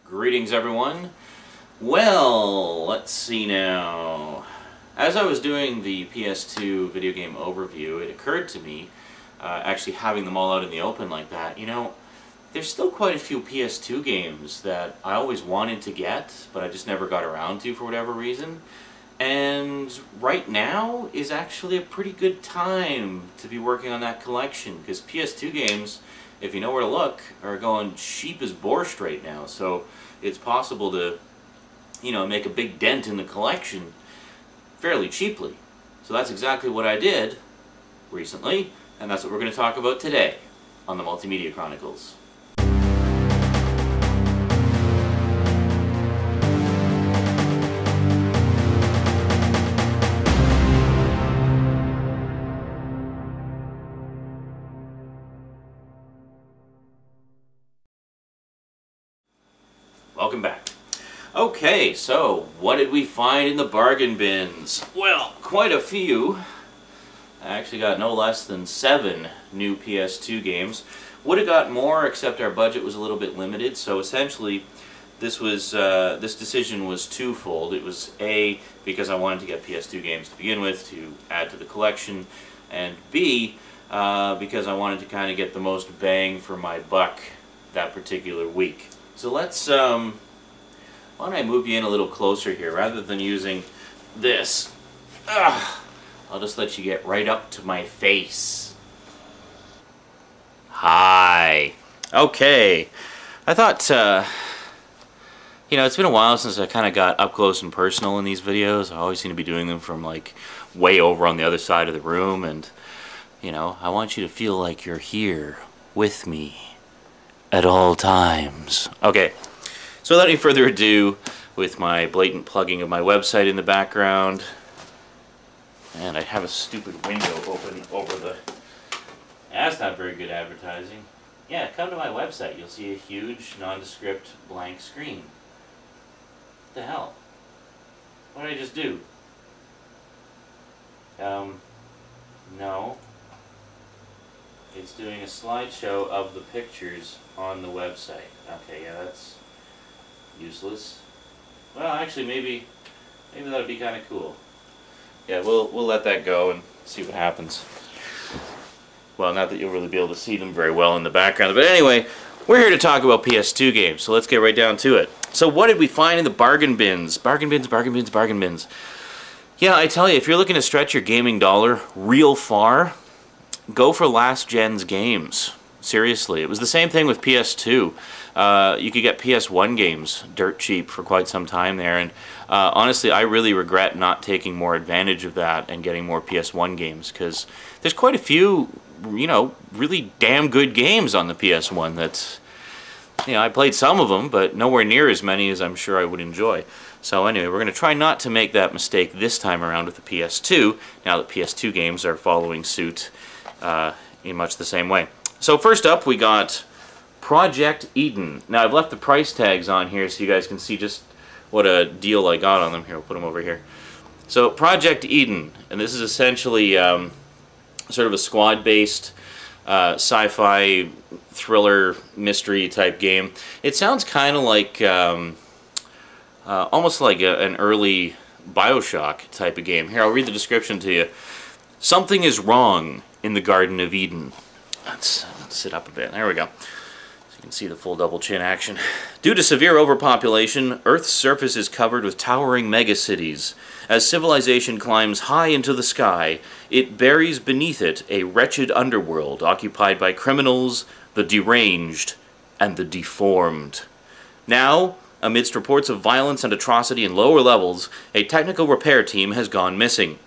Greetings everyone. Well, let's see now. As I was doing the PS2 video game overview, it occurred to me, actually having them all out in the open like that, you know, there's still quite a few PS2 games that I always wanted to get, but I just never got around to for whatever reason. And right now is actually a pretty good time to be working on that collection, because PS2 games, if you know where to look, are going cheap as borscht right now. So it's possible to, you know, make a big dent in the collection fairly cheaply. So that's exactly what I did recently, and that's what we're going to talk about today on the Multimedia Chronicles. Welcome back. Okay, so what did we find in the bargain bins? Well, quite a few. I actually got no less than 7 new PS2 games. Would have got more, except our budget was a little bit limited. So essentially, this decision was twofold. It was A, because I wanted to get PS2 games to begin with to add to the collection, and B, because I wanted to kind of get the most bang for my buck that particular week. So let's, why don't I move you in a little closer here, rather than using this. I'll just let you get right up to my face. Hi. Okay. I thought, you know, it's been a while since I kind of got up close and personal in these videos. I always seem to be doing them from, like, way over on the other side of the room, and, you know, I want you to feel like you're here with me at all times. Okay, so without any further ado, with my blatant plugging of my website in the background, and I have a stupid window open over the... That's not very good advertising. Yeah, come to my website. You'll see a huge, nondescript, blank screen. What the hell? What did I just do? No. It's doing a slideshow of the pictures on the website. Okay, yeah, that's useless. Well, actually, maybe that'd be kind of cool. Yeah, we'll let that go and see what happens. Well, not that you'll really be able to see them very well in the background, but anyway, we're here to talk about PS2 games, so let's get right down to it. So what did we find in the bargain bins? Bargain bins, bargain bins, bargain bins. Yeah, I tell you, if you're looking to stretch your gaming dollar real far, go for last gen's games. Seriously, it was the same thing with PS2. You could get PS1 games dirt cheap for quite some time there, and honestly, I really regret not taking more advantage of that and getting more PS1 games, because there's quite a few, you know, really damn good games on the PS1 that's, you know, I played some of them, but nowhere near as many as I'm sure I would enjoy. So anyway, we're going to try not to make that mistake this time around with the PS2, now that PS2 games are following suit in much the same way. So first up, we got Project Eden. Now I've left the price tags on here so you guys can see just what a deal I got on them. Here, we'll put them over here. So Project Eden, and this is essentially sort of a squad-based sci-fi thriller mystery type game. It sounds kind of like almost like an early BioShock type of game. Here, I'll read the description to you. Something is wrong in the Garden of Eden. Let's sit up a bit. There we go. So you can see the full double chin action. Due to severe overpopulation, Earth's surface is covered with towering megacities. As civilization climbs high into the sky, it buries beneath it a wretched underworld occupied by criminals, the deranged, and the deformed. Now, amidst reports of violence and atrocity in lower levels, a technical repair team has gone missing.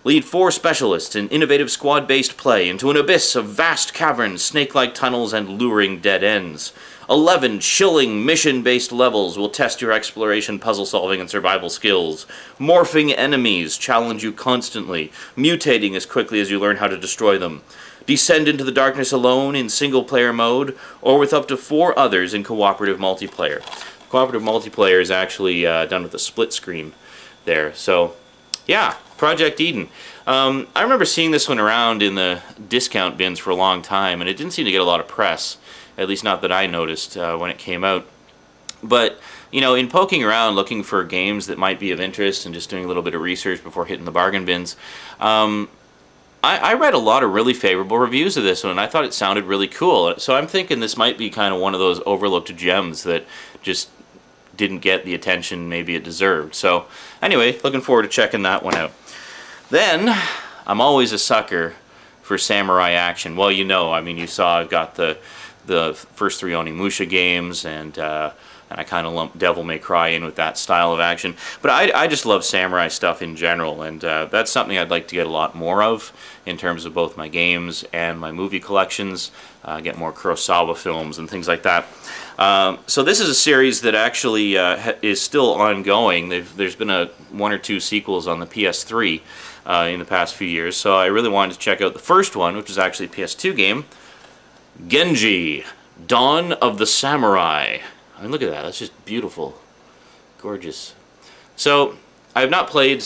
Lead 4 specialists in innovative squad-based play into an abyss of vast caverns, snake-like tunnels, and luring dead ends. 11 chilling mission-based levels will test your exploration, puzzle-solving, and survival skills. Morphing enemies challenge you constantly, mutating as quickly as you learn how to destroy them. Descend into the darkness alone in single-player mode, or with up to 4 others in cooperative multiplayer. Cooperative multiplayer is actually done with a split screen there, so yeah. Project Eden. I remember seeing this one around in the discount bins for a long time, and it didn't seem to get a lot of press, at least not that I noticed when it came out. But, you know, in poking around looking for games that might be of interest and just doing a little bit of research before hitting the bargain bins, I read a lot of really favorable reviews of this one, and I thought it sounded really cool. So I'm thinking this might be kind of one of those overlooked gems that just didn't get the attention maybe it deserved. So anyway, looking forward to checking that one out. Then, I'm always a sucker for samurai action. Well, you know, I mean, you saw I've got the first 3 Onimusha games, and I kind of lump Devil May Cry in with that style of action. But I just love samurai stuff in general, and that's something I'd like to get a lot more of in terms of both my games and my movie collections, get more Kurosawa films and things like that. So this is a series that actually is still ongoing. There's been 1 or 2 sequels on the PS3 in the past few years, so I really wanted to check out the first one, which is actually a PS2 game, Genji, Dawn of the Samurai. I mean, look at that. That's just beautiful. Gorgeous. So, I have not played...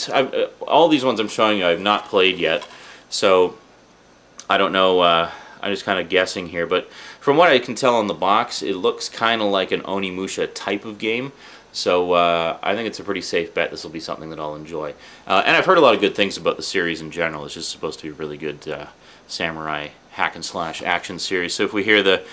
all these ones I'm showing you I have not played yet. So, I don't know... I'm just kind of guessing here. But from what I can tell on the box, it looks kind of like an Onimusha type of game. So, I think it's a pretty safe bet this will be something that I'll enjoy. And I've heard a lot of good things about the series in general. It's just supposed to be a really good samurai hack-and-slash action series. So if we hear the...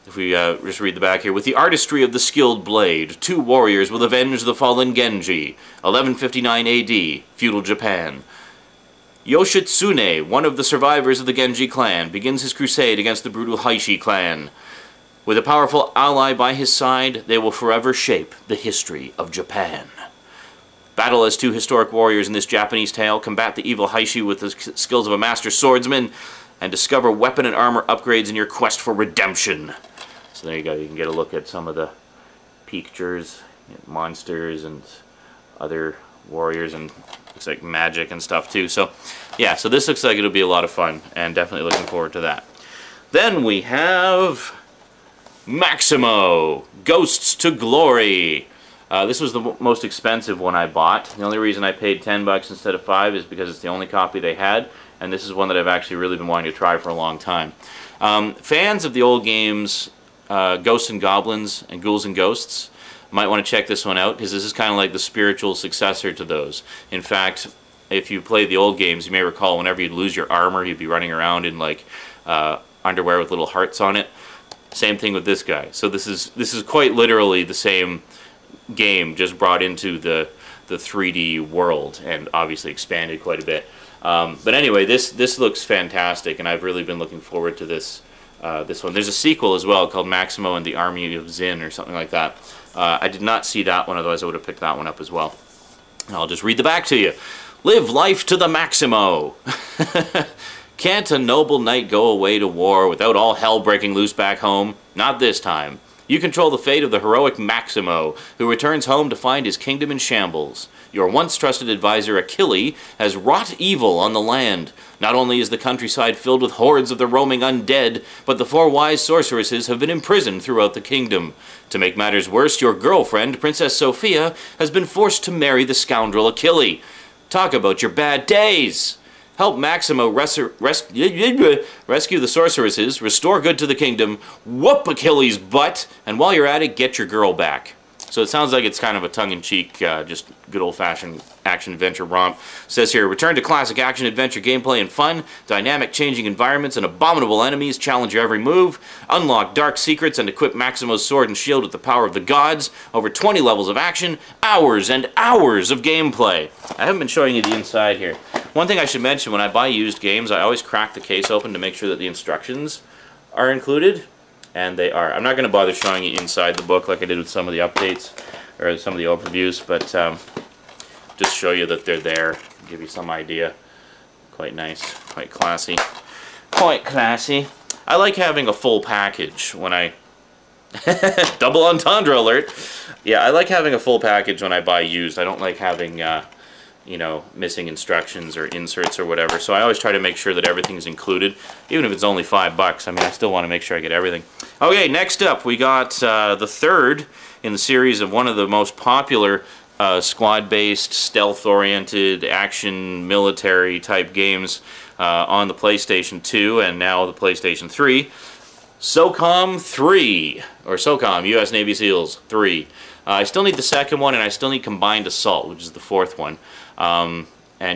If we just read the back here, with the artistry of the skilled blade, 2 warriors will avenge the fallen Genji, 1159 AD, feudal Japan. Yoshitsune, one of the survivors of the Genji clan, begins his crusade against the brutal Heishi clan. With a powerful ally by his side, they will forever shape the history of Japan. Battle as 2 historic warriors in this Japanese tale, combat the evil Heishi with the skills of a master swordsman, and discover weapon and armor upgrades in your quest for redemption. So there you go, you can get a look at some of the pictures, monsters and other warriors, and looks like magic and stuff too. So yeah, so this looks like it'll be a lot of fun, and definitely looking forward to that. Then we have Maximo, Ghosts to Glory. This was the most expensive one I bought. The only reason I paid 10 bucks instead of 5 is because it's the only copy they had, and this is one that I've actually really been wanting to try for a long time. Fans of the old games Ghosts and Goblins and Ghouls and Ghosts might want to check this one out, because this is kind of like the spiritual successor to those. In fact, if you played the old games, you may recall whenever you'd lose your armor, you'd be running around in like underwear with little hearts on it. Same thing with this guy. So this is quite literally the same game, just brought into the 3D world, and obviously expanded quite a bit. But anyway, this looks fantastic, and I've really been looking forward to this one. There's a sequel as well called Maximo and the Army of Zin, or something like that. I did not see that one, otherwise I would have picked that one up as well. And I'll just read the back to you. Live life to the Maximo. Can't a noble knight go away to war without all hell breaking loose back home? Not this time. You control the fate of the heroic Maximo, who returns home to find his kingdom in shambles. Your once trusted advisor Achille has wrought evil on the land. Not only is the countryside filled with hordes of the roaming undead, but the 4 wise sorceresses have been imprisoned throughout the kingdom. To make matters worse, your girlfriend, Princess Sophia, has been forced to marry the scoundrel Achille. Talk about your bad days! Help Maximo rescue the sorceresses, restore good to the kingdom, whoop Achilles' butt, and while you're at it, get your girl back. So it sounds like it's kind of a tongue-in-cheek, just good old-fashioned action-adventure romp. It says here, return to classic action-adventure gameplay and fun, dynamic changing environments and abominable enemies challenge your every move, unlock dark secrets and equip Maximo's sword and shield with the power of the gods, over 20 levels of action, hours and hours of gameplay. I haven't been showing you the inside here. One thing I should mention, when I buy used games, I always crack the case open to make sure that the instructions are included. And they are. I'm not going to bother showing you inside the book like I did with some of the updates or some of the overviews, but just show you that they're there, give you some idea. Quite nice, quite classy. Quite classy. I like having a full package when I... Double entendre alert! Yeah, I like having a full package when I buy used. I don't like having... you know, missing instructions or inserts or whatever. So I always try to make sure that everything's included, even if it's only $5. I mean, I still want to make sure I get everything. Okay, next up we got the third in the series of one of the most popular squad-based, stealth-oriented, action, military-type games on the PlayStation 2 and now the PlayStation 3. SOCOM 3, or SOCOM, U.S. Navy SEALs 3. I still need the second one, and I still need Combined Assault, which is the fourth one. And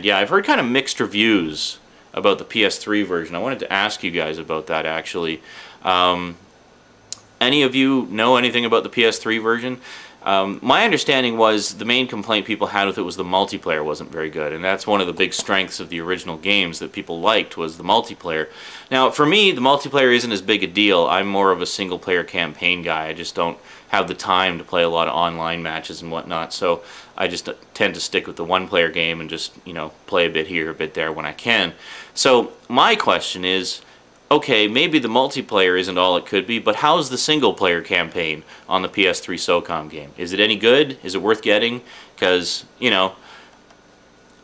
yeah, I've heard kind of mixed reviews about the PS3 version. I wanted to ask you guys about that, actually. Any of you know anything about the PS3 version? My understanding was the main complaint people had with it was the multiplayer wasn't very good, and that's one of the big strengths of the original games that people liked, was the multiplayer. Now, for me, the multiplayer isn't as big a deal. I'm more of a single-player campaign guy. I just don't have the time to play a lot of online matches and whatnot, so I just tend to stick with the one-player game and just, you know, play a bit here, a bit there when I can. So, my question is, okay, maybe the multiplayer isn't all it could be, but how's the single-player campaign on the PS3 SOCOM game? Is it any good? Is it worth getting? Because, you know,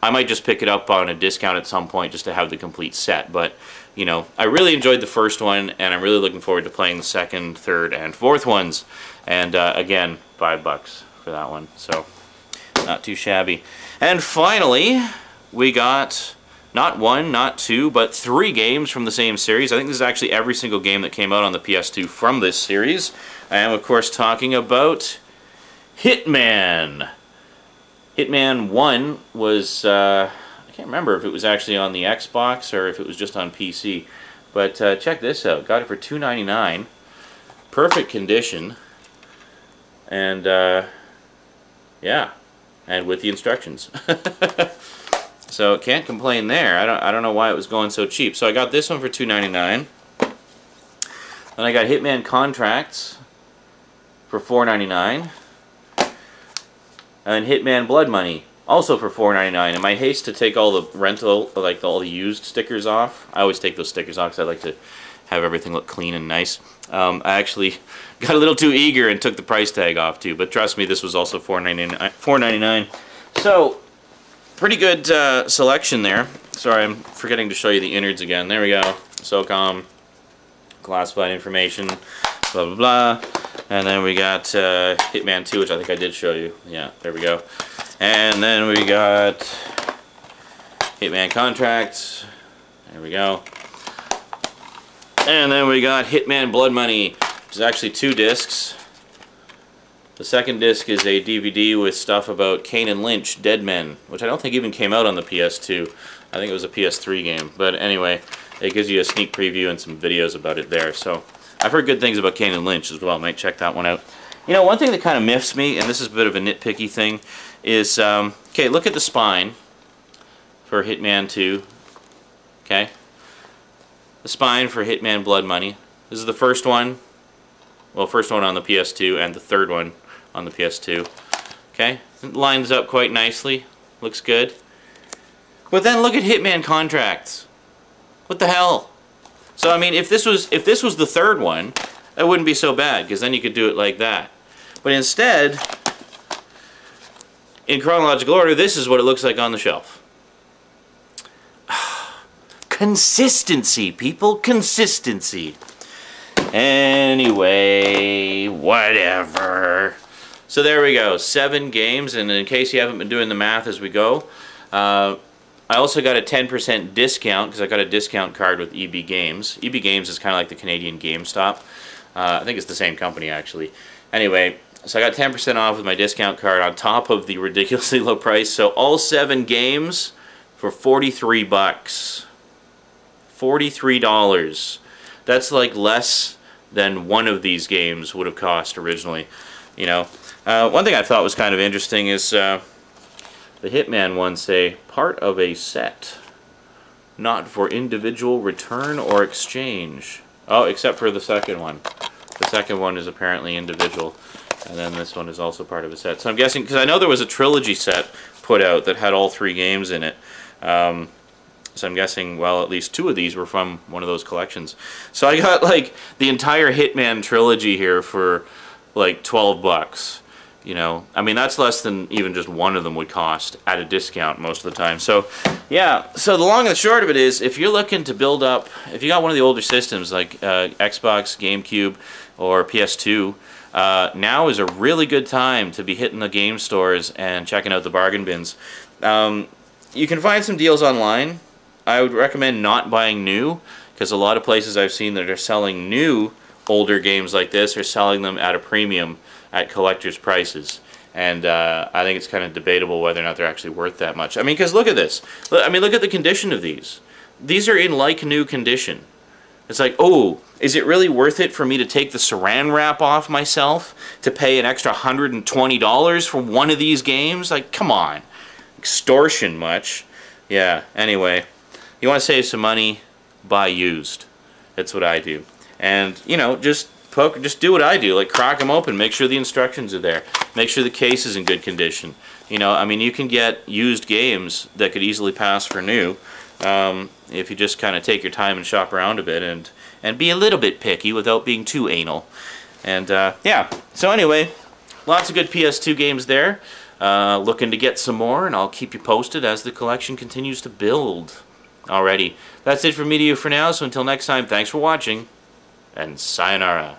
I might just pick it up on a discount at some point just to have the complete set. But, you know, I really enjoyed the first one, and I'm really looking forward to playing the second, third, and fourth ones. And, again, $5 for that one. So, not too shabby. And finally, we got not one, not two, but 3 games from the same series. I think this is actually every single game that came out on the PS2 from this series. I am, of course, talking about Hitman. Hitman 1 was, I can't remember if it was actually on the Xbox or if it was just on PC. But check this out. Got it for $2.99. Perfect condition. And, yeah. And with the instructions. So can't complain there. I don't know why it was going so cheap. So I got this one for $2.99. Then I got Hitman Contracts for $4.99. And Hitman Blood Money also for $4.99. In my haste to take all the rental, like all the used stickers off, I always take those stickers off because I like to have everything look clean and nice. I actually got a little too eager and took the price tag off too. But trust me, this was also $4.99. So pretty good selection there. Sorry, I'm forgetting to show you the innards again. There we go. SOCOM, classified information, blah, blah, blah. And then we got Hitman 2, which I think I did show you. Yeah, there we go. And then we got Hitman Contracts. There we go. And then we got Hitman Blood Money, which is actually 2 discs. The second disc is a DVD with stuff about Kane and Lynch, Dead Men, which I don't think even came out on the PS2. I think it was a PS3 game. But anyway, it gives you a sneak preview and some videos about it there. So I've heard good things about Kane and Lynch as well. Might check that one out. You know, one thing that kind of miffs me, and this is a bit of a nitpicky thing, is, okay, look at the spine for Hitman 2. Okay? The spine for Hitman Blood Money. This is the first one. Well, first one on the PS2 and the third one on the PS2. Okay? It lines up quite nicely. Looks good. But then look at Hitman Contracts. What the hell? So I mean, if this was the third one, that wouldn't be so bad, because then you could do it like that. But instead, in chronological order, this is what it looks like on the shelf. Consistency, people. Consistency. Anyway, whatever. So there we go. 7 games, and in case you haven't been doing the math as we go, I also got a 10% discount because I got a discount card with EB Games. EB Games is kind of like the Canadian GameStop. I think it's the same company, actually. Anyway, so I got 10% off with my discount card on top of the ridiculously low price. So all 7 games for $43. $43. That's like less than one of these games would have cost originally. You know, one thing I thought was kind of interesting is the Hitman ones say part of a set, not for individual return or exchange. Oh, except for the second one. The second one is apparently individual, and then this one is also part of a set. So I'm guessing, because I know there was a trilogy set put out that had all 3 games in it. So I'm guessing, well, at least 2 of these were from one of those collections. So I got like the entire Hitman trilogy here for like $12. You know, I mean, that's less than even just one of them would cost at a discount most of the time. So yeah, so the long and the short of it is, if you're looking to build up, if you got one of the older systems like Xbox, GameCube, or PS2, now is a really good time to be hitting the game stores and checking out the bargain bins. You can find some deals online. I would recommend not buying new, because a lot of places I've seen that are selling new older games like this are selling them at a premium at collector's prices. And I think it's kind of debatable whether or not they're actually worth that much. I mean, because look at this. I mean, look at the condition of these. These are in like-new condition. It's like, oh, is it really worth it for me to take the saran wrap off myself to pay an extra $120 for one of these games? Like, come on. Extortion much. Yeah, anyway. You want to save some money? Buy used. That's what I do. And, you know, just do what I do. Like, crack them open. Make sure the instructions are there. Make sure the case is in good condition. You know, I mean, you can get used games that could easily pass for new. If you just kind of take your time and shop around a bit and be a little bit picky without being too anal. And yeah, so anyway, lots of good PS2 games there. Looking to get some more, and I'll keep you posted as the collection continues to build. Alrighty, that's it from me to you for now, so until next time, thanks for watching, and sayonara.